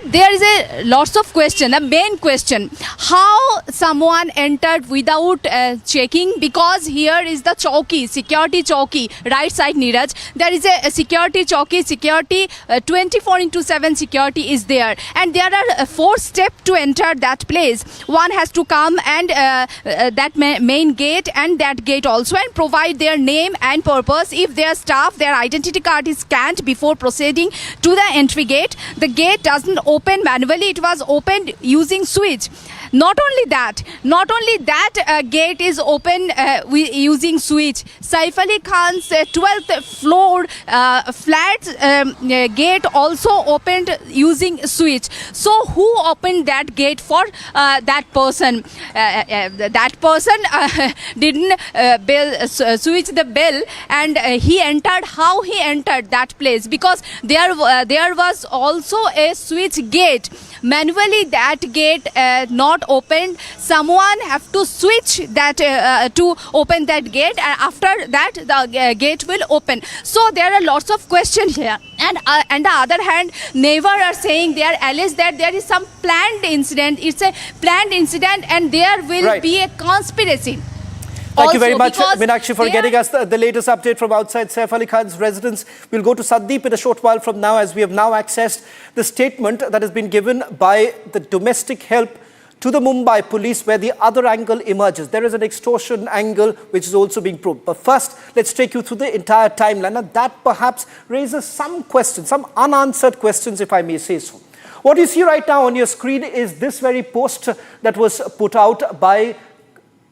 But there is a lots of question. The main question: how someone entered without checking? Because here is the chowki, security chowki, right side Neeraj. There is a security chowki, security 24/7 security is there, and there are 4 steps to enter that place. One has to come and that main gate and that gate also, and provide their name and purpose. If their staff, their identity card is scanned before proceeding to the entry gate. The gate doesn't open manually, it was opened using switch. Not only that gate is open using switch. Saif Ali Khan's 12th floor flat gate also opened using switch. So who opened that gate for that person? That person didn't switch the bell, and he entered. How he entered that place? Because there was also a switch gate. Manually that gate not opened. Someone have to switch that to open that gate, and after that the gate will open. So there are lots of questions here, and on the other hand, neighbor are saying, they are alleged that there is some planned incident. It's a planned incident, and there will be a conspiracy. Thank you very much, Meenakshi, for getting us the latest update from outside Saif Ali Khan's residence. We'll go to Sandeep in a short while from now, as we have now accessed the statement that has been given by the domestic help to the Mumbai police, where the other angle emerges. There is an extortion angle which is also being probed. But first, let's take you through the entire timeline, and that perhaps raises some questions, some unanswered questions, if I may say so. What you see right now on your screen is this very post that was put out by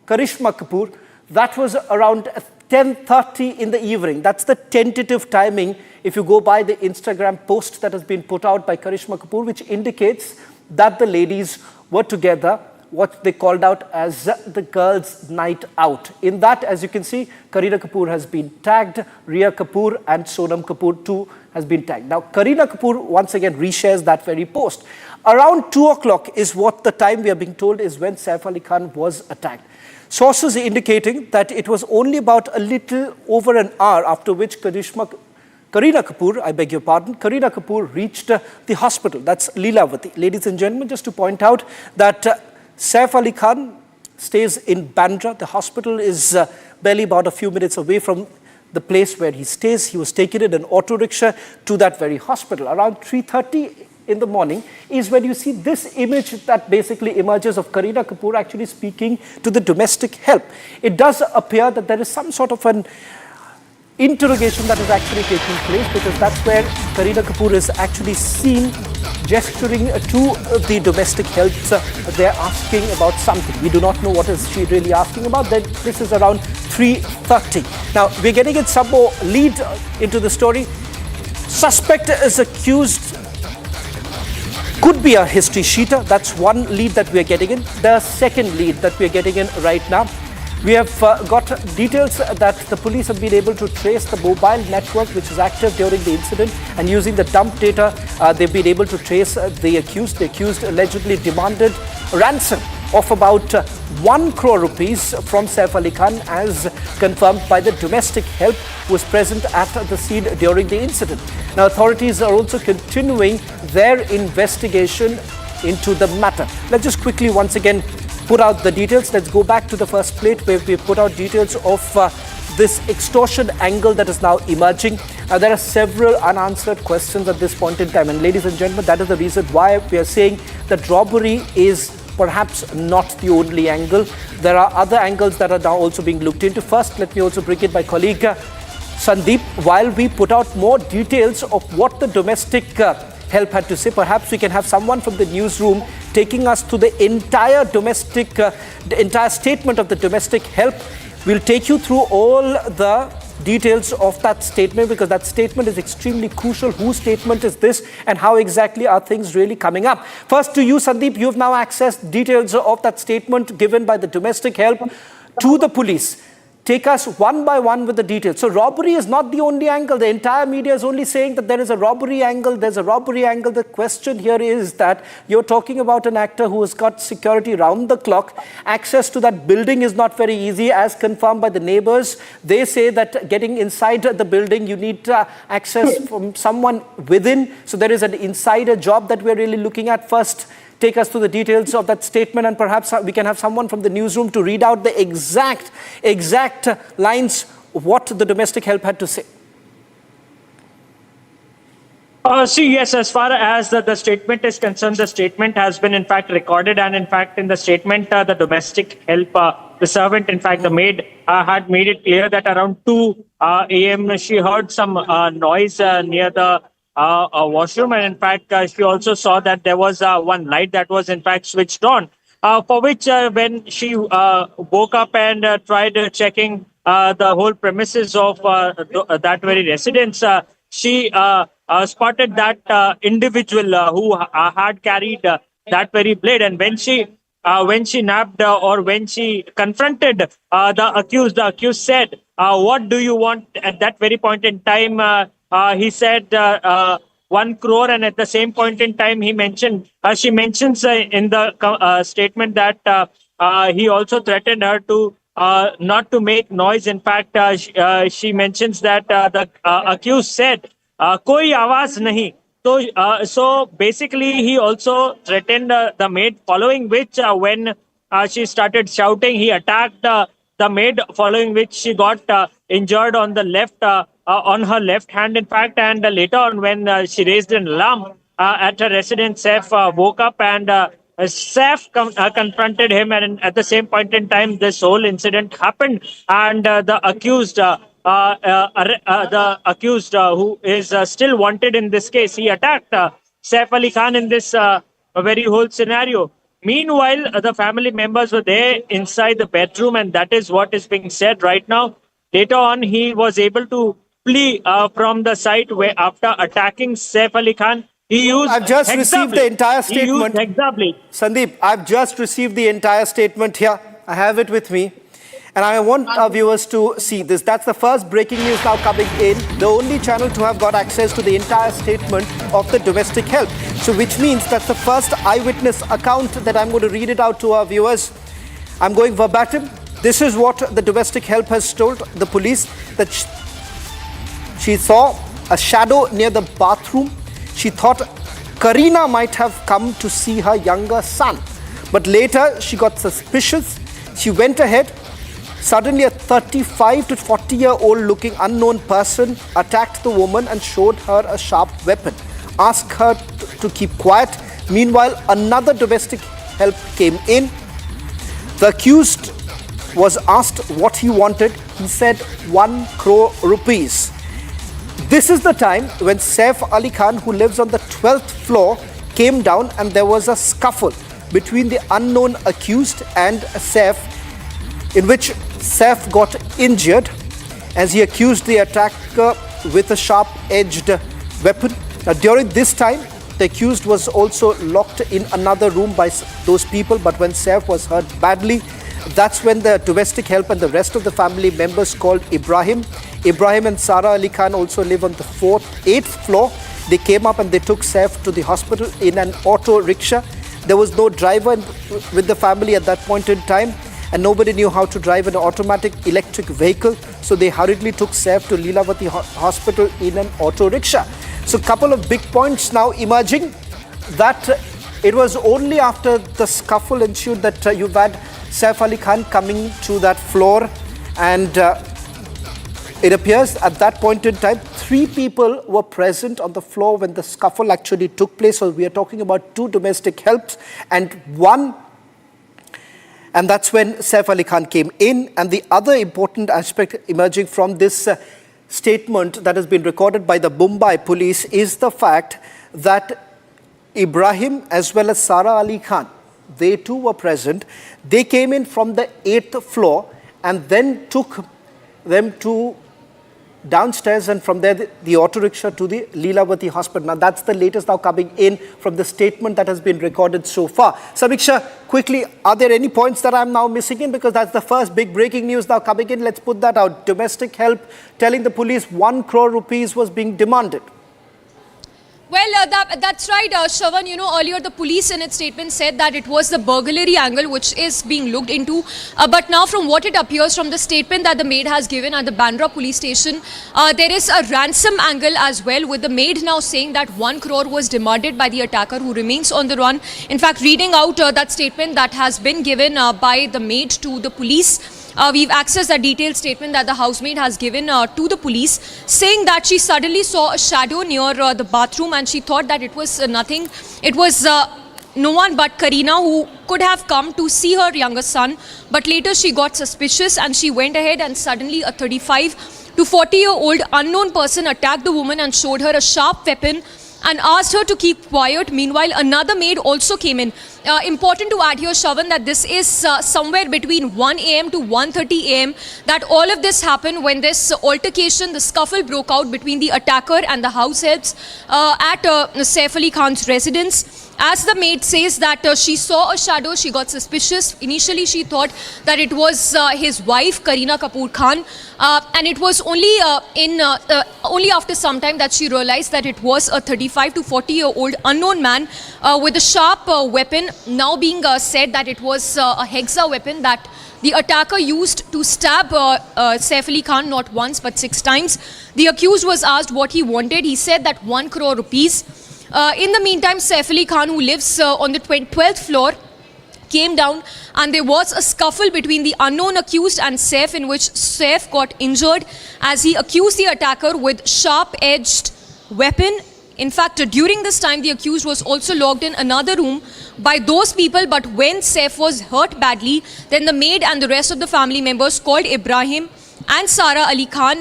Karishma Kapoor. That was around 10:30 in the evening. That's the tentative timing if you go by the Instagram post that has been put out by Karishma Kapoor, which indicates that the ladies were together, what they called out as the girls' night out. In that, as you can see, Kareena Kapoor has been tagged, Riya Kapoor and Sonam Kapoor too has been tagged. Now, Kareena Kapoor once again reshares that very post. Around 2 o'clock is what the time we are being told is when Saif Ali Khan was attacked. Sources indicating that it was only about a little over an hour after which Kareena Kapoor, I beg your pardon, Kareena Kapoor reached the hospital. That's Leelavati. Ladies and gentlemen, just to point out that Saif Ali Khan stays in Bandra. The hospital is barely about a few minutes away from the place where he stays. He was taken in an auto rickshaw to that very hospital. Around 3:30 in the morning is when you see this image that basically emerges of Kareena Kapoor actually speaking to the domestic help. It does appear that there is some sort of an interrogation that is actually taking place, because that's where Kareena Kapoor is actually seen gesturing to the domestic help. They're asking about something. We do not know what is she really asking about. Then this is around 3:30. Now we're getting in some more lead into the story. Suspect is accused. Could be a history sheeter. That's one lead that we are getting in. The second lead that we are getting in right now, we have got details that the police have been able to trace the mobile network which is active during the incident, and using the dump data, they've been able to trace the accused. The accused allegedly demanded ransom of about 1 crore rupees from Saif Ali Khan, as confirmed by the domestic help who was present at the scene during the incident. Now, authorities are also continuing their investigation into the matter. Let's just quickly once again put out the details. Let's go back to the first plate where we put out details of this extortion angle that is now emerging. There are several unanswered questions at this point in time, and ladies and gentlemen, that is the reason why we are saying that robbery is perhaps not the only angle. There are other angles that are now also being looked into. First, let me also bring in my colleague Sandeep. While we put out more details of what the domestic help had to say, perhaps we can have someone from the newsroom taking us to the entire entire statement of the domestic help. We'll take you through all the details of that statement, because that statement is extremely crucial. Whose statement is this, and how exactly are things really coming up? First to you, Sandeep. You've now accessed details of that statement given by the domestic help to the police. take us one by one with the details. So robbery is not the only angle. The entire media is only saying that there is a robbery angle, there's a robbery angle. The question here is that you're talking about an actor who has got security round the clock. Access to that building is not very easy, as confirmed by the neighbors. They say that getting inside the building, you need access from someone within. So there is an insider job that we're really looking at. First, take us through the details of that statement, and perhaps we can have someone from the newsroom to read out the exact lines of what the domestic help had to say. Yes, as far as the statement is concerned, the statement has been in fact recorded, and in fact in the statement, the domestic help, the servant, in fact the maid, had made it clear that around 2 a.m. she heard some noise near the washroom, and in fact she also saw that there was one light that was in fact switched on, for which when she woke up and tried checking the whole premises of that very residence, she spotted that individual who had carried that very blade, and when she nabbed or when she confronted the accused said, what do you want? At that very point in time, he said 1 crore, and at the same point in time, she mentions in the statement that he also threatened her to not to make noise. In fact, she mentions that the accused said, "Koi awaaz nahi." So basically, he also threatened the maid, following which when she started shouting, he attacked the maid, following which she got injured on the left, on her left hand, in fact. And later on, when she raised an alarm at her residence, Saif woke up, and Saif confronted him, and at the same point in time, this whole incident happened, and the accused, who is still wanted in this case, he attacked Saif Ali Khan in this very whole scenario. Meanwhile, the family members were there inside the bedroom, and that is what is being said right now. Later on, he was able to flee from the site, where after attacking Saif Ali Khan, he used I've just received the entire statement. Sandeep, I've just received the entire statement here. I have it with me. And I want our viewers to see this. That's the first breaking news now coming in. The only channel to have got access to the entire statement of the domestic help. So which means that's the first eyewitness account that I'm going to read it out to our viewers. I'm going verbatim. This is what the domestic help has told the police, that she saw a shadow near the bathroom. She thought Karina might have come to see her younger son. But later she got suspicious. She went ahead. Suddenly a 35 to 40-year-old looking unknown person attacked the woman and showed her a sharp weapon. Asked her to keep quiet. Meanwhile, another domestic help came in. The accused was asked what he wanted. He said 1 crore rupees. This is the time when Saif Ali Khan, who lives on the 12th floor, came down, and there was a scuffle between the unknown accused and Saif, in which Saif got injured as he accused the attacker with a sharp-edged weapon. Now, during this time, the accused was also locked in another room by those people, but when Saif was hurt badly, that's when the domestic help and the rest of the family members called Ibrahim. Ibrahim and Sara Ali Khan also live on the 8th floor. They came up and they took Saif to the hospital in an auto rickshaw. There was no driver with the family at that point in time, and nobody knew how to drive an automatic electric vehicle. So they hurriedly took Saif to Lilavati hospital in an auto rickshaw. So a couple of big points now emerging, that it was only after the scuffle ensued that you've had Saif Ali Khan coming to that floor, and it appears at that point in time, 3 people were present on the floor when the scuffle actually took place. So we are talking about 2 domestic helps and 1. And that's when Saif Ali Khan came in. And the other important aspect emerging from this statement that has been recorded by the Mumbai police is the fact that Ibrahim as well as Sara Ali Khan, they too were present. They came in from the 8th floor and then took them to downstairs, and from there the auto rickshaw to the Leelavati hospital. Now that's the latest now coming in from the statement that has been recorded so far. Samiksha, quickly, are there any points that I'm now missing in? Because that's the first big breaking news now coming in. Let's put that out. Domestic help telling the police 1 crore rupees was being demanded. Well, that's right, Shravan. You know, earlier the police in its statement said that it was the burglary angle which is being looked into. But now from what it appears from the statement that the maid has given at the Bandra police station, there is a ransom angle as well, with the maid now saying that 1 crore was demanded by the attacker who remains on the run. In fact, reading out that statement that has been given by the maid to the police, we've accessed a detailed statement that the housemaid has given to the police, saying that she suddenly saw a shadow near the bathroom and she thought that it was nothing. It was no one but Karina, who could have come to see her younger son. But later she got suspicious and she went ahead, and suddenly a 35 to 40-year-old unknown person attacked the woman and showed her a sharp weapon and asked her to keep quiet. Meanwhile, another maid also came in. Important to add here, Shravan, that this is somewhere between 1 a.m. to 1:30 a.m. that all of this happened, when this altercation, the scuffle broke out between the attacker and the house helps at Saif Ali Khan's residence. As the maid says that she saw a shadow, she got suspicious. Initially, she thought that it was his wife, Kareena Kapoor Khan, and it was only after some time that she realized that it was a 35 to 40-year-old unknown man with a sharp weapon. Now being said that it was a hexa weapon that the attacker used to stab Saif Ali Khan not once but 6 times. The accused was asked what he wanted. He said that 1 crore rupees. In the meantime, Saif Ali Khan, who lives on the 12th floor, came down, and there was a scuffle between the unknown accused and Saif, in which Saif got injured as he accused the attacker with sharp-edged weapon. In fact, during this time, the accused was also locked in another room by those people. But when Saif was hurt badly, then the maid and the rest of the family members called Ibrahim and Sara Ali Khan,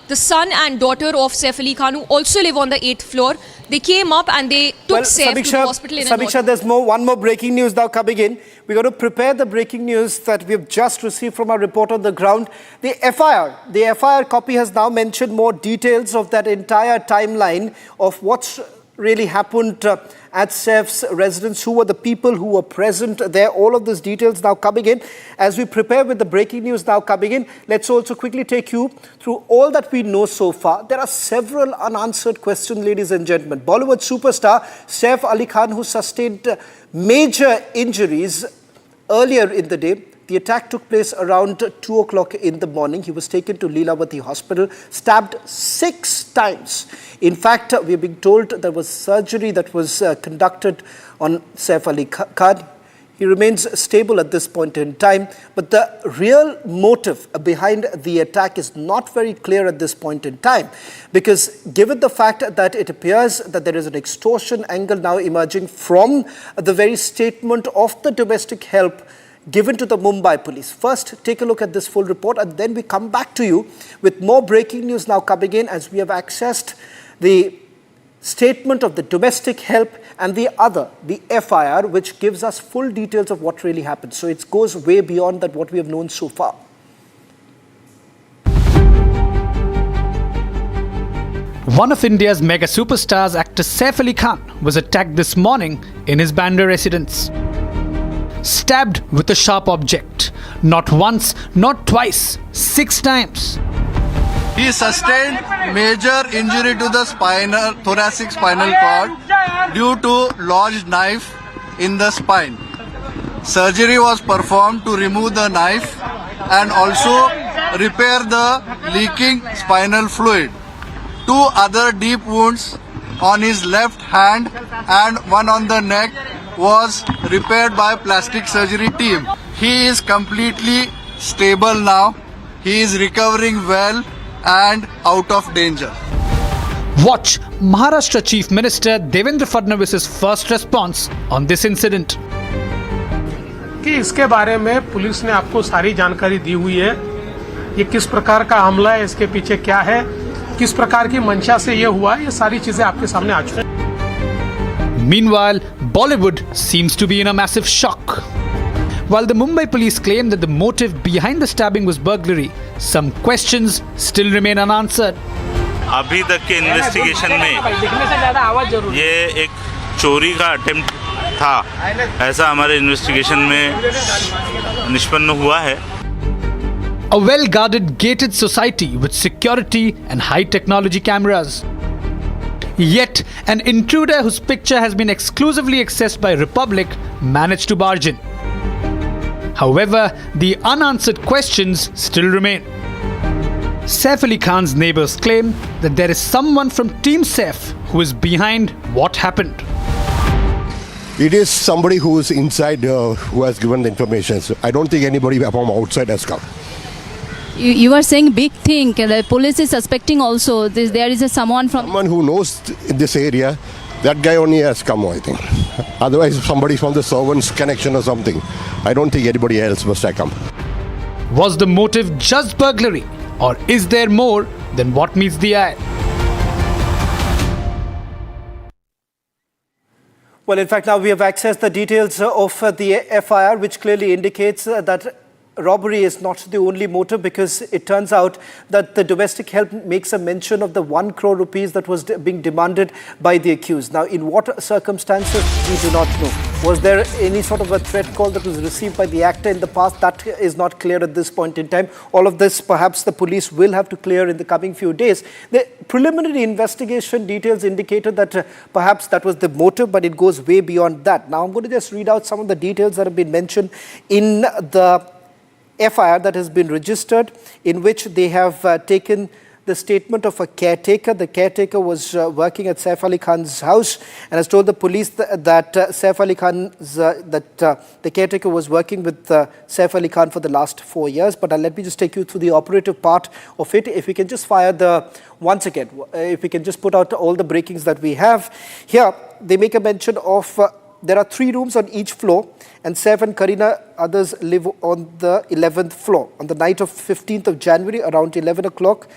the son and daughter of Saif Ali Khan, who also live on the 8th floor. They came up and they took Saif to the hospital in Samiksha, there's one more breaking news now coming in. We're going to prepare the breaking news that we have just received from our reporter on the ground. The FIR copy has now mentioned more details of that entire timeline of what's really happened at Saif's residence, who were the people who were present there. All of these details now coming in. As we prepare with the breaking news now coming in, let's also quickly take you through all that we know so far. There are several unanswered questions, ladies and gentlemen. Bollywood superstar Saif Ali Khan, who sustained major injuries earlier in the day. The attack took place around 2 o'clock in the morning. He was taken to Leelavati hospital, stabbed 6 times. In fact, we are being told there was surgery that was conducted on Saif Ali Khan. He remains stable at this point in time, but the real motive behind the attack is not very clear at this point in time, because given the fact that it appears that there is an extortion angle now emerging from the very statement of the domestic help given to the Mumbai police. First, take a look at this full report, and then we come back to you with more breaking news now coming in, as we have accessed the statement of the domestic help and the FIR, which gives us full details of what really happened. So it goes way beyond that what we have known so far. One of India's mega superstars, actor Saif Ali Khan, was attacked this morning in his Bandra residence. Stabbed with a sharp object. Not once, not twice, 6 times. He sustained major injury to the thoracic spinal cord due to lodged knife in the spine. Surgery was performed to remove the knife and also repair the leaking spinal fluid. 2 other deep wounds on his left hand and one on the neck was repaired by plastic surgery team. He is completely stable now. He is recovering well and out of danger. Watch Maharashtra Chief Minister Devendra Fadnavis's first response on this incident. कि इसके बारे में police ने आपको सारी जानकारी दी हुई है. ये किस प्रकार का हमला है, इसके पीछे क्या है, किस प्रकार की मंशा से ये हुआ, ये सारी चीजें आपके सामने आ चुकी हैं. Meanwhile, Bollywood seems to be in a massive shock. While the Mumbai police claim that the motive behind the stabbing was burglary, some questions still remain unanswered. अभी तक के इन्वेस्टिगेशन में ये एक चोरी का अटेम्प्ट था, ऐसा हमारे इन्वेस्टिगेशन में निष्पन्न हुआ है. A well-guarded gated society with security and high technology cameras. Yet, an intruder whose picture has been exclusively accessed by Republic managed to barge in. However, the unanswered questions still remain. Saif Ali Khan's neighbors claim that there is someone from Team Saif who is behind what happened. It is somebody who is inside who has given the information. So I don't think anybody from outside has come. You are saying big thing. The police is suspecting also there is someone from... Someone who knows in this area, that guy only has come, I think. Otherwise, somebody from the servants' connection or something. I don't think anybody else must have come. Was the motive just burglary? Or is there more than what meets the eye? Well, in fact, now we have accessed the details of the FIR, which clearly indicates that robbery is not the only motive, because it turns out that the domestic help makes a mention of the 1 crore rupees that was being demanded by the accused. Now, in what circumstances, we do not know. Was there any sort of a threat call that was received by the actor in the past? That is not clear at this point in time. All of this, perhaps the police will have to clear in the coming few days. The preliminary investigation details indicated that perhaps that was the motive, but it goes way beyond that. Now, I'm going to just read out some of the details that have been mentioned in the FIR that has been registered, in which they have taken the statement of a caretaker. The caretaker was working at Saif Ali Khan's house and has told the police that Saif Ali Khan's the caretaker was working with Saif Ali Khan for the last 4 years. But let me just take you through the operative part of it. If we can just fire once again, if we can just put out all the breakings that we have here. They make a mention of there are 3 rooms on each floor, and Saif and Kareena, others, live on the 11th floor. On the night of 15th of January, around 11 o'clock,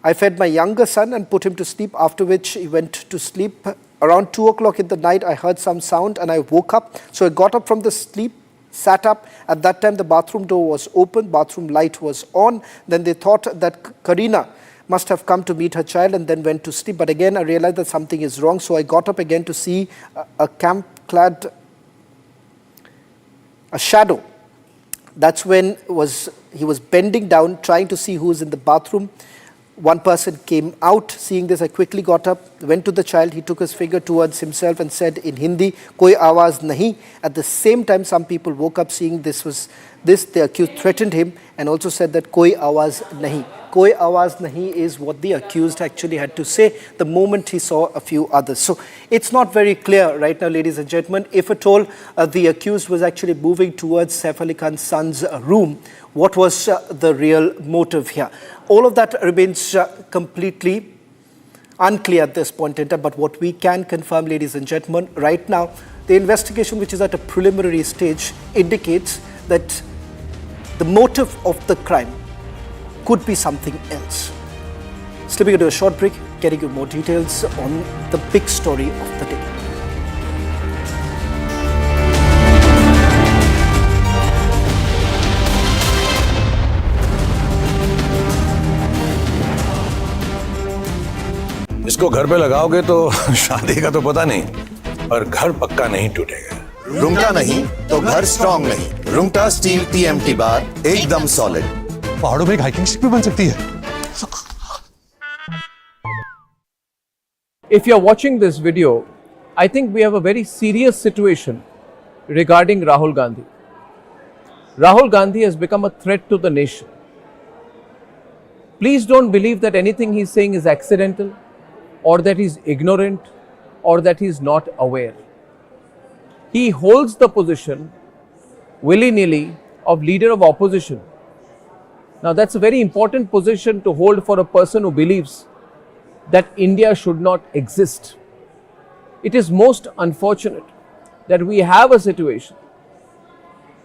I fed my younger son and put him to sleep, after which he went to sleep. Around 2 o'clock in the night, I heard some sound and I woke up. So I got up from the sleep, sat up. At that time, the bathroom door was open, bathroom light was on. Then they thought that Kareena must have come to meet her child and then went to sleep. But again, I realized that something is wrong. So I got up again to see a camp-clad shadow. That's when he was bending down, trying to see who is in the bathroom. One person came out. Seeing this, I quickly got up, went to the child. He took his finger towards himself and said in Hindi, "Koi awaaz nahi." At the same time, some people woke up. Seeing this, the accused threatened him and also said that "Koi awaaz nahi." Koi awaaz nahi is what the accused actually had to say the moment he saw a few others. So it's not very clear right now, ladies and gentlemen, if at all the accused was actually moving towards Saif Ali Khan's son's room. What was the real motive here? All of that remains completely unclear at this point in time. But what we can confirm, ladies and gentlemen, right now, the investigation, which is at a preliminary stage, indicates that the motive of the crime could be something else. Slipping into a short break, getting you more details on the big story of the day. इसको घर पे लगाओगे तो शादी का तो पता नहीं, पर घर पक्का नहीं टूटेगा। रुंगटा नहीं तो घर स्ट्रॉन्ग नहीं। रुंगटा स्टील TMT बार एकदम सॉलिड। पहाड़ों में एक हाइकिंग शिप भी बन सकती है। If you're watching this video, I think we have a very serious situation regarding Rahul Gandhi. Rahul Gandhi has become a threat to the nation. Please don't believe that anything he's saying is accidental, or that he's ignorant, or that he's not aware. He holds the position willy-nilly of leader of opposition. Now that's a very important position to hold for a person who believes that India should not exist. It is most unfortunate that we have a situation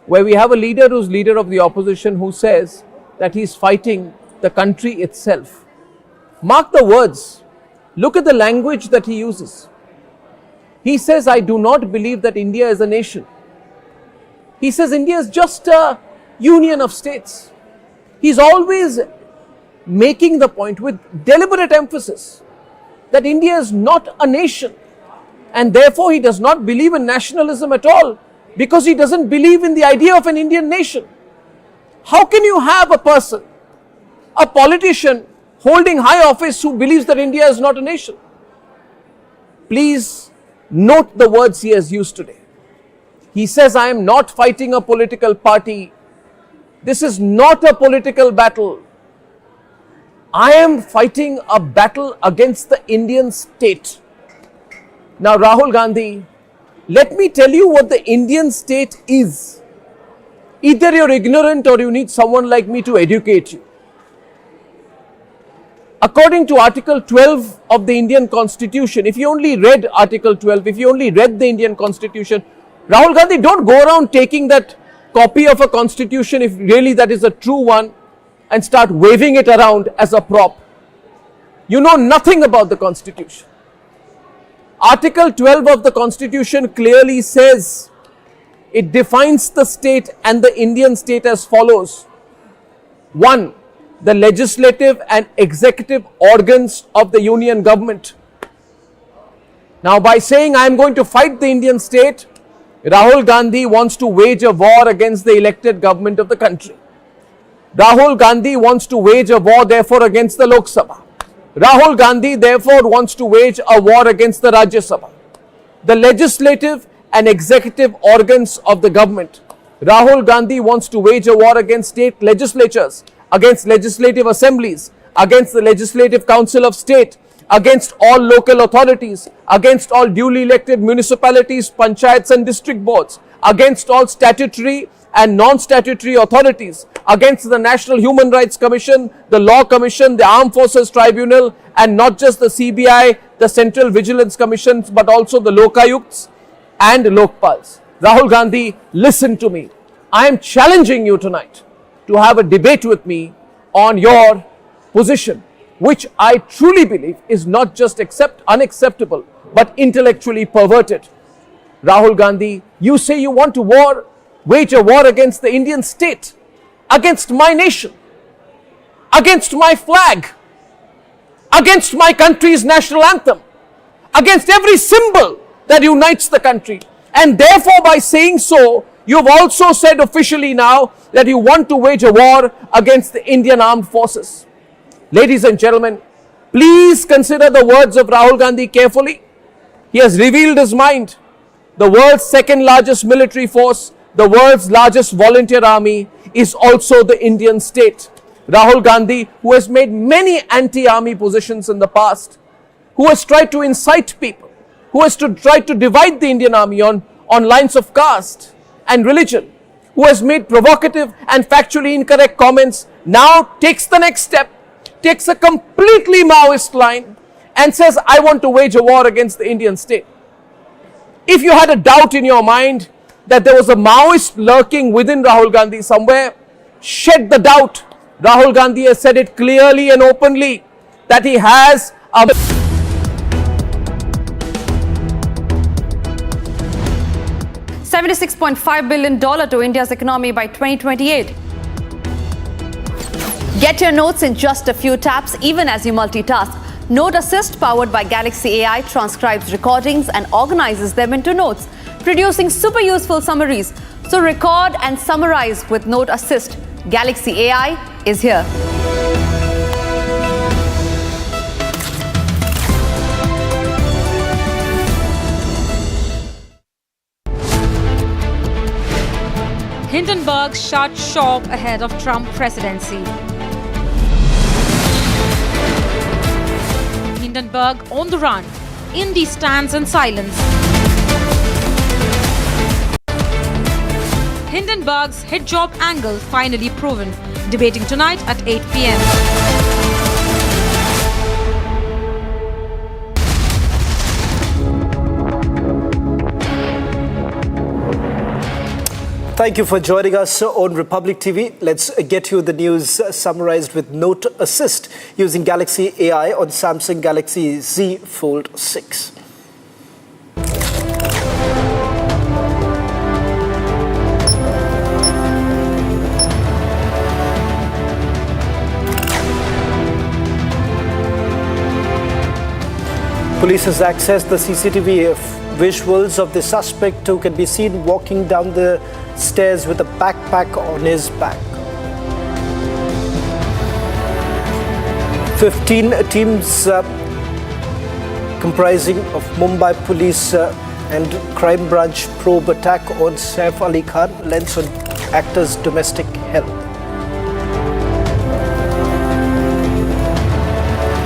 where we have a leader who's leader of the opposition who says that he's fighting the country itself. Mark the words. Look at the language that he uses. He says, "I do not believe that India is a nation." He says India is just a union of states. He's always making the point with deliberate emphasis that India is not a nation, and therefore he does not believe in nationalism at all, because he doesn't believe in the idea of an Indian nation. How can you have a person, a politician holding high office, who believes that India is not a nation? Please note the words he has used today. He says, I am not fighting a political party. This is not a political battle. I am fighting a battle against the Indian state. Now, Rahul Gandhi, let me tell you what the Indian state is. Either you're ignorant or you need someone like me to educate you. According to Article 12 of the Indian Constitution, if you only read Article 12, if you only read the Indian Constitution, Rahul Gandhi, don't go around taking that copy of a constitution, if really that is a true one, and start waving it around as a prop. You know nothing about the constitution. Article 12 of the constitution clearly says, it defines the state and the Indian state as follows. 1. The legislative and executive organs of the union government. Now, by saying I am going to fight the Indian state, Rahul Gandhi wants to wage a war against the elected government of the country. Rahul Gandhi wants to wage a war, therefore, against the Lok Sabha. Rahul Gandhi, therefore, wants to wage a war against the Rajya Sabha, the legislative and executive organs of the government. Rahul Gandhi wants to wage a war against state legislatures, against legislative assemblies, against the Legislative Council of State, against all local authorities, against all duly elected municipalities, panchayats and district boards, against all statutory and non-statutory authorities, against the National Human Rights Commission, the Law Commission, the Armed Forces Tribunal, and not just the CBI, the Central Vigilance Commissions, but also the Lokayukts and Lokpals. Rahul Gandhi, listen to me. I am challenging you tonight to have a debate with me on your position, which I truly believe is not just unacceptable, but intellectually perverted. Rahul Gandhi, you say you want to wage a war against the Indian state, against my nation, against my flag, against my country's national anthem, against every symbol that unites the country. And therefore, by saying so, you've also said officially now that you want to wage a war against the Indian armed forces. Ladies and gentlemen, please consider the words of Rahul Gandhi carefully. He has revealed his mind. The world's second largest military force, the world's largest volunteer army, is also the Indian state. Rahul Gandhi, who has made many anti-army positions in the past, who has tried to incite people, who has tried to divide the Indian army on lines of caste and religion, who has made provocative and factually incorrect comments, now takes the next step, takes a completely Maoist line and says, I want to wage a war against the Indian state. If you had a doubt in your mind that there was a Maoist lurking within Rahul Gandhi somewhere, shed the doubt. Rahul Gandhi has said it clearly and openly that he has a $76.5 billion to India's economy by 2028. Get your notes in just a few taps, even as you multitask. Note Assist, powered by Galaxy AI, transcribes recordings and organizes them into notes, producing super useful summaries. So record and summarize with Note Assist. Galaxy AI is here. Hindenburg shut shop ahead of Trump presidency. Hindenburg on the run. Indy stands in silence. Hindenburg's hit job angle finally proven. Debating tonight at 8 p.m. Thank you for joining us on Republic TV. Let's get you the news summarized with Note Assist using Galaxy AI on Samsung Galaxy Z Fold 6. Police has accessed the CCTV visuals of the suspect who can be seen walking down the stairs with a backpack on his back. 15 teams comprising of Mumbai Police and Crime Branch probe attack on Saif Ali Khan lends on actor's domestic help.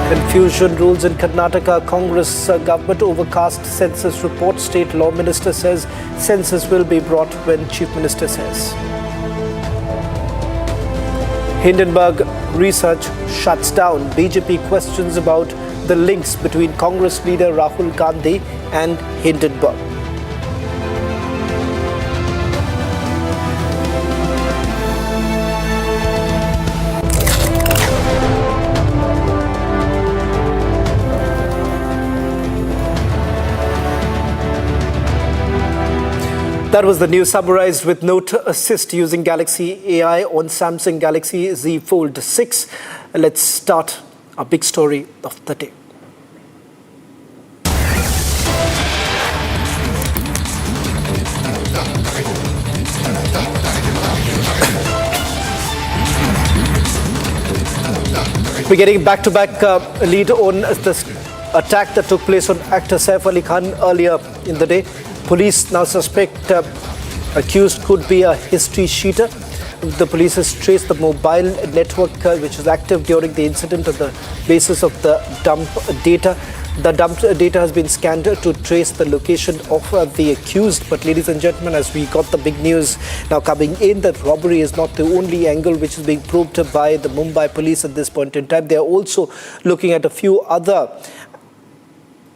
Confusion rules in Karnataka. Congress government overcast census report. State law minister says census will be brought when chief minister says. Hindenburg research shuts down. BJP questions about the links between Congress leader Rahul Gandhi and Hindenburg. That was the news summarized with Note Assist using Galaxy AI on Samsung Galaxy Z Fold 6. Let's start our big story of the day. We're getting back-to-back lead on this attack that took place on actor Saif Ali Khan earlier in the day. Police now suspect accused could be a history sheeter. The police has traced the mobile network which was active during the incident on the basis of the dump data. The dump data has been scanned to trace the location of the accused. But ladies and gentlemen, as we got the big news now coming in, that robbery is not the only angle which is being probed by the Mumbai police at this point in time. They are also looking at a few other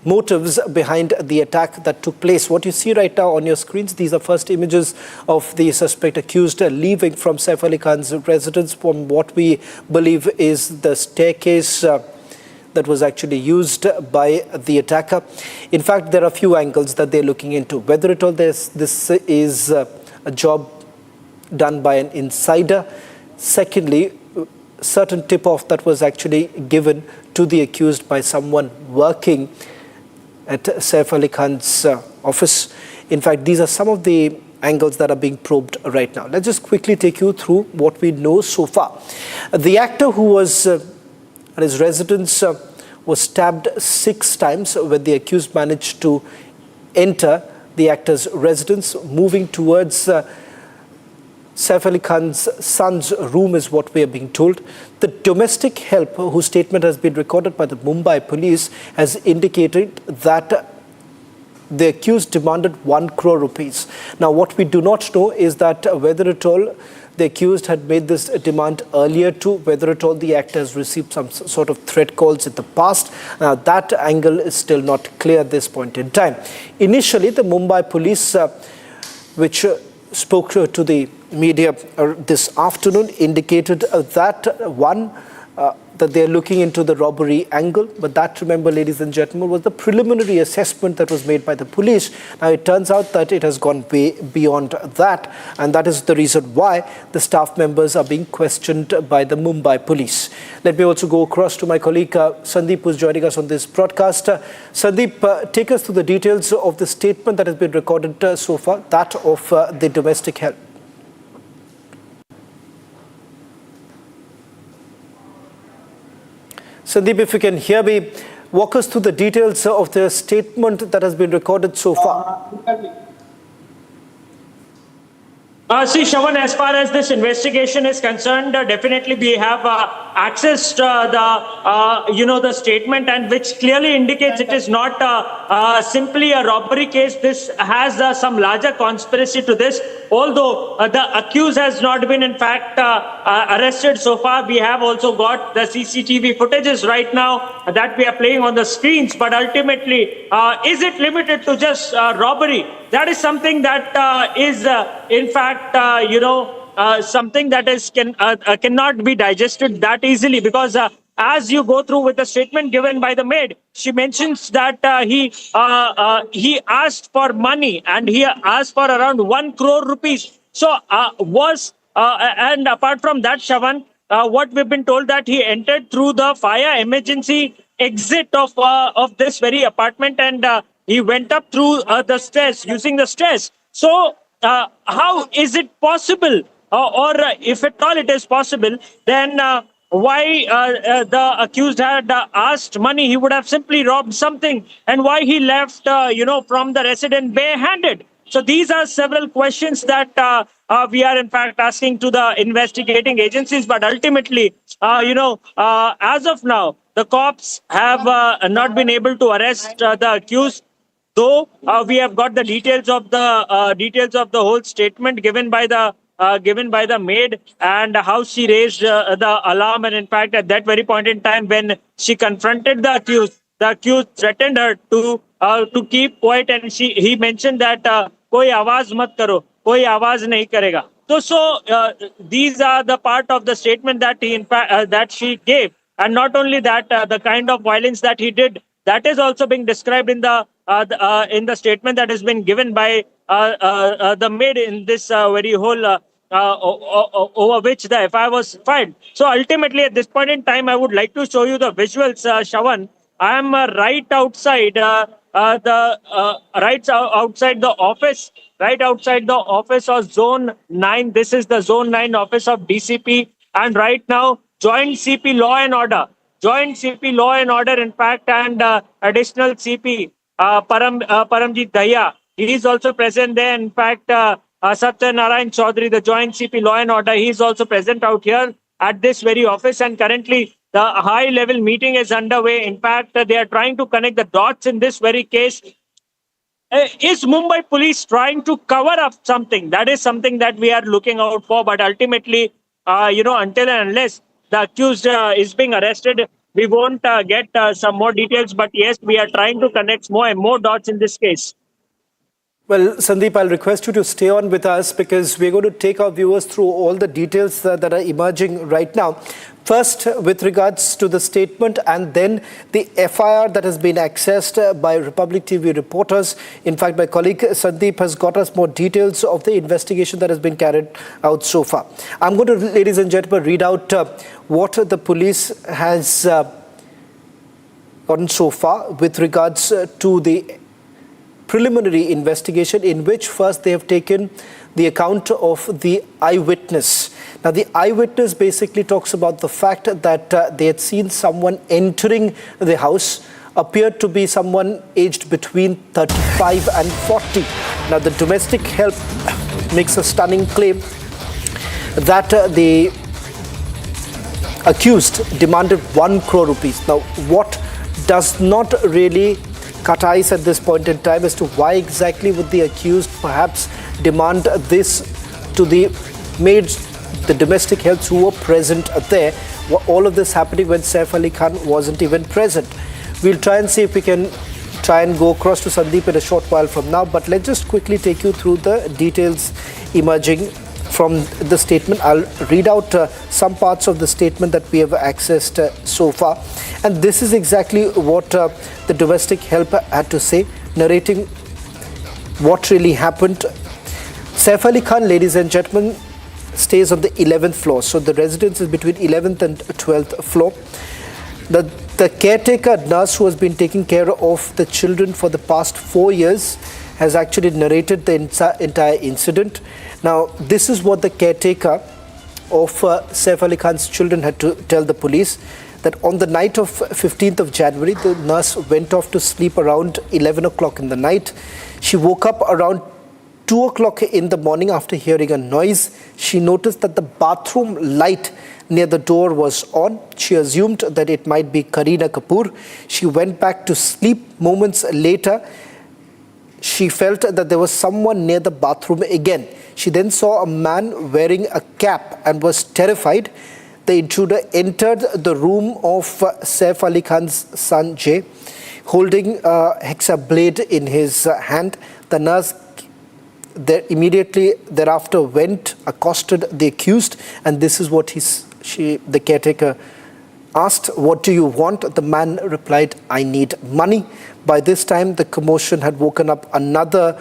motives behind the attack that took place. What you see right now on your screens, these are first images of the suspect accused leaving from Saif Ali Khan's residence from what we believe is the staircase that was actually used by the attacker. In fact, there are a few angles that they're looking into. Whether at all this is a job done by an insider. Secondly, certain tip-off that was actually given to the accused by someone working at Saif Ali Khan's office. In fact, these are some of the angles that are being probed right now. Let's just quickly take you through what we know so far. The actor who was at his residence was stabbed 6 times when the accused managed to enter the actor's residence, moving towards Saif Ali Khan's son's room is what we are being told. The domestic help, whose statement has been recorded by the Mumbai police, has indicated that the accused demanded 1 crore rupees. Now, what we do not know is that whether at all the accused had made this demand earlier too, whether at all the actor has received some sort of threat calls in the past. That angle is still not clear at this point in time. Initially, the Mumbai police, which spoke to the media this afternoon, indicated that they're looking into the robbery angle. But that, remember, ladies and gentlemen, was the preliminary assessment that was made by the police. Now, it turns out that it has gone way beyond that. And that is the reason why the staff members are being questioned by the Mumbai police. Let me also go across to my colleague Sandeep, who's joining us on this broadcast. Sandeep, take us through the details of the statement that has been recorded so far, that of the domestic help. Sandeep, if you can hear me, walk us through the details of the statement that has been recorded so far. See, Shravan, as far as this investigation is concerned, definitely we have accessed the statement, and which clearly indicates it is not simply a robbery case. This has some larger conspiracy to this. Although the accused has not been, in fact, arrested so far, we have also got the CCTV footages right now that we are playing on the screens. But ultimately, is it limited to just robbery? That is something that is, in fact, something that is cannot be digested that easily, because as you go through with the statement given by the maid, she mentions that he asked for money, and he asked for around 1 crore rupees. So and apart from that, Shravan, what we've been told that he entered through the fire emergency exit of this very apartment, and he went up through the stairs, using the stairs. So how is it possible, or if at all it is possible, then why the accused had asked money? He would have simply robbed something, and why he left, from the resident barehanded? So these are several questions that we are in fact asking to the investigating agencies. But ultimately, as of now, the cops have not been able to arrest the accused. Though we have got the details of the whole statement given by the maid, and how she raised the alarm, and in fact at that very point in time when she confronted the accused threatened her to keep quiet, and he mentioned that koi awaaz mat karo, koi awaaz nahi karega. So these are the part of the statement that that she gave, and not only that, the kind of violence that he did, that is also being described in the statement that has been given by the maid in this very whole over which the FIR was filed. So ultimately, at this point in time, I would like to show you the visuals, Shawan. I am right outside outside the office of Zone 9. This is the Zone 9 office of DCP, and right now, Joint CP Law and Order. Joint CP Law and Order, in fact, and additional CP Paramjit Dahiya. He is also present there. In fact, Satya Narayan Chaudhary, the Joint CP Law and Order, he is also present out here at this very office. And currently, the high-level meeting is underway. In fact, they are trying to connect the dots in this very case. Is Mumbai police trying to cover up something? That is something that we are looking out for. But ultimately, until and unless the accused is being arrested, we won't get some more details. But yes, we are trying to connect more and more dots in this case. Well, Sandeep, I'll request you to stay on with us because we're going to take our viewers through all the details that are emerging right now. First, with regards to the statement, and then the FIR that has been accessed by Republic TV reporters. In fact, my colleague Sandeep has got us more details of the investigation that has been carried out so far. I'm going to, ladies and gentlemen, read out what the police has gotten so far with regards to the preliminary investigation, in which first they have taken the account of the eyewitness. Now, the eyewitness basically talks about the fact that they had seen someone entering the house, appeared to be someone aged between 35 and 40. Now, the domestic help makes a stunning claim that the accused demanded 1 crore rupees. Now, what does not really cut ice at this point in time as to why exactly would the accused perhaps demand this to the maids, the domestic helps who were present there. All of this happening when Saif Ali Khan wasn't even present. We'll try and see if we can try and go across to Sandeep in a short while from now, but let's just quickly take you through the details emerging from the statement. I'll read out some parts of the statement that we have accessed so far. And this is exactly what the domestic help had to say, narrating what really happened. Saif Ali Khan, ladies and gentlemen, stays on the 11th floor. So the residence is between 11th and 12th floor. The caretaker nurse who has been taking care of the children for the past 4 years has actually narrated the entire incident. Now, this is what the caretaker of Saif Ali Khan's children had to tell the police, that on the night of 15th of January, the nurse went off to sleep around 11 o'clock in the night. She woke up around 2 o'clock in the morning after hearing a noise. She noticed that the bathroom light near the door was on. She assumed that it might be Kareena Kapoor. She went back to sleep. Moments later, she felt that there was someone near the bathroom again. She then saw a man wearing a cap and was terrified. The intruder entered the room of Saif Ali Khan's son Jay, holding a hexa blade in his hand. The nurse immediately thereafter went, accosted the accused, and this is what the caretaker asked, "What do you want?" The man replied, "I need money." By this time, the commotion had woken up another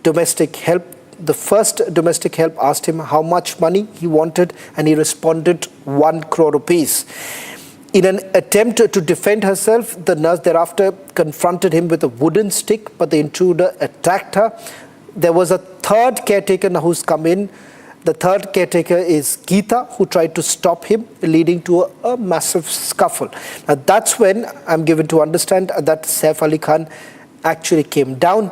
domestic help. The first domestic help asked him how much money he wanted, and he responded 1 crore rupees. In an attempt to defend herself, the nurse thereafter confronted him with a wooden stick, but the intruder attacked her. There was a third caretaker now who's come in. The third caretaker is Geeta, who tried to stop him, leading to a massive scuffle. Now that's when I'm given to understand that Saif Ali Khan actually came down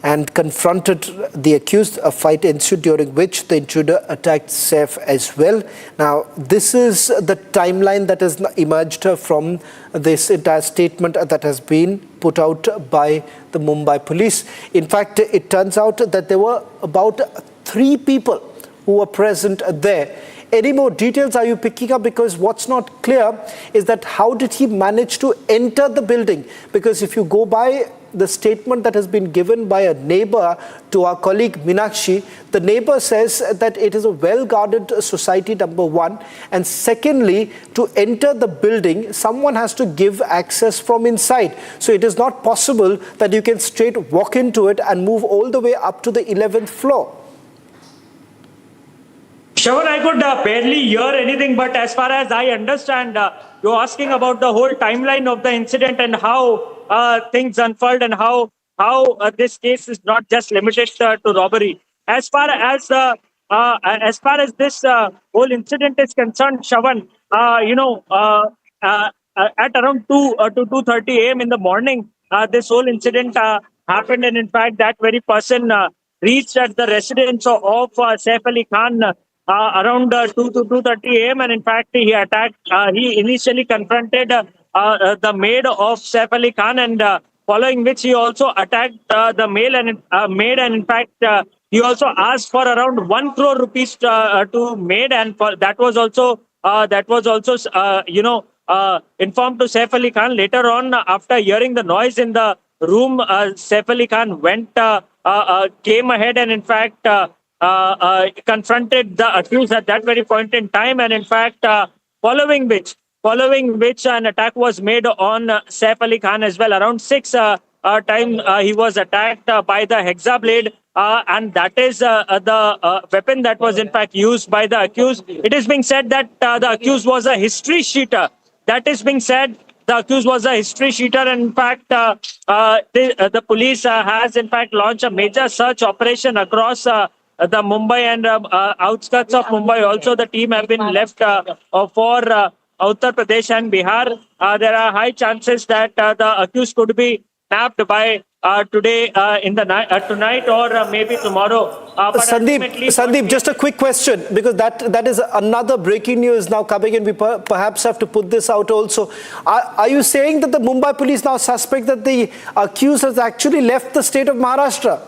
and confronted the accused. A fight ensued during which the intruder attacked Saif as well. Now, this is the timeline that has emerged from this entire statement that has been put out by the Mumbai police. In fact, it turns out that there were about 3 people who were present there. Any more details are you picking up? Because what's not clear is that how did he manage to enter the building? Because if you go by the statement that has been given by a neighbor to our colleague Meenakshi, the neighbor says that it is a well-guarded society, number one, and secondly, to enter the building, someone has to give access from inside. So it is not possible that you can straight walk into it and move all the way up to the 11th floor. Shravan, I could barely hear anything, but as far as I understand, you're asking about the whole timeline of the incident and how things unfold and how this case is not just limited to robbery. As far as this whole incident is concerned, Shravan, at around 2 to 2:30 a.m. in the morning, this whole incident happened, and in fact, that very person reached at the residence of Saif Ali Khan around 2 to 2:30 a.m. and in fact he initially confronted the maid of Saif Ali Khan, and following which he also attacked the maid, and in fact he also asked for around 1 crore rupees to maid, and that was also informed to Saif Ali Khan. Later on, after hearing the noise in the room, Saif Ali Khan came ahead and in fact confronted the accused at that very point in time, and in fact following which an attack was made on Saif Ali Khan as well. Around 6 times he was attacked by the hexa blade, and that is the weapon that was in fact used by the accused. It is being said that the accused was a history sheeter. That is being said. The accused was a history sheeter, and in fact the police has in fact launched a major search operation across the Mumbai and outskirts of Mumbai. Also, the team have been left for Uttar Pradesh and Bihar. There are high chances that the accused could be nabbed by today in the night, tonight, or maybe tomorrow. Sandeep, just a quick question, because that is another breaking news now coming in. We perhaps have to put this out also. Are you saying that the Mumbai police now suspect that the accused has actually left the state of Maharashtra?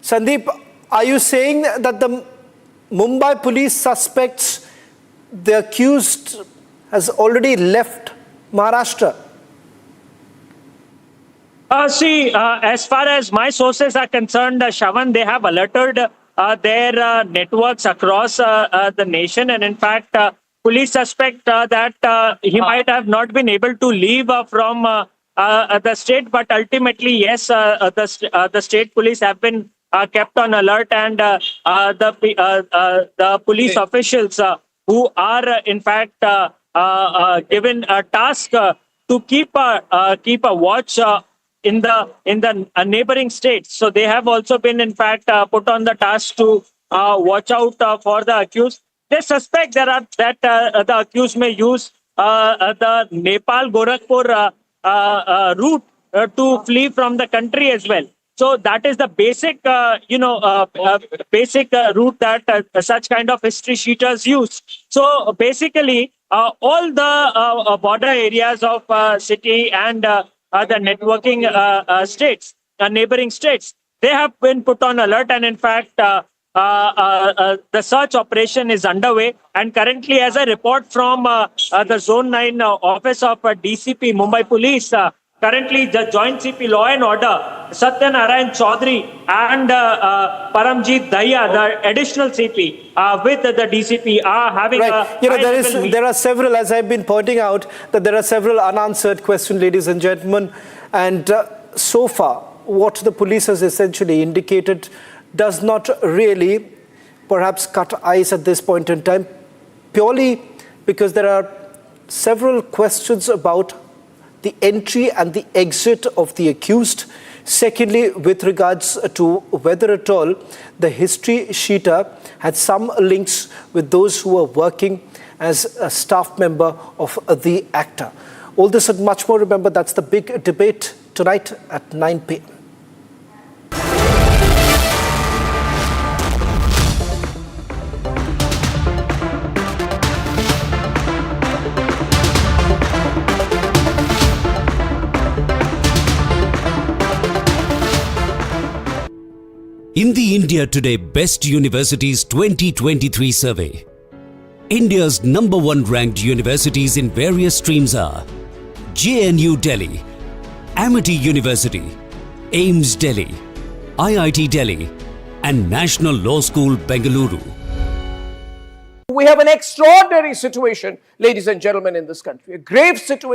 Sandeep, are you saying that the Mumbai police suspects the accused has already left Maharashtra? As far as my sources are concerned, Shravan, they have alerted their networks across the nation, and in fact, police suspect that he might have not been able to leave from the state, but ultimately, yes, the state police have been kept on alert, and the police officials who are in fact given a task to keep a watch in the neighboring states. So they have also been in fact put on the task to watch out for the accused. They suspect that the accused may use the Nepal-Gorakhpur route to flee from the country as well. So that is the basic, route that such kind of history sheeters use. So basically, all the border areas of city and the networking states, neighboring states, they have been put on alert, and in fact, the search operation is underway. And currently, as a report from the Zone 9 office of DCP Mumbai Police, currently, the Joint CP Law and Order, Satyanarayan Chaudhary and Paramjit Dahiya, the additional CP, with the DCP, are having there are several, as I've been pointing out, that there are several unanswered questions, ladies and gentlemen. And so far, what the police has essentially indicated does not really perhaps cut ice at this point in time, purely because there are several questions about the entry and the exit of the accused. Secondly, with regards to whether at all the history sheeter had some links with those who were working as a staff member of the actor. All this and much more, remember, that's the big debate tonight at 9 p.m. In the India Today Best Universities 2023 survey, India's #1 ranked universities in various streams are JNU Delhi, Amity University, AIMS Delhi, IIT Delhi, and National Law School Bengaluru. We have an extraordinary situation, ladies and gentlemen, in this country. A grave situation.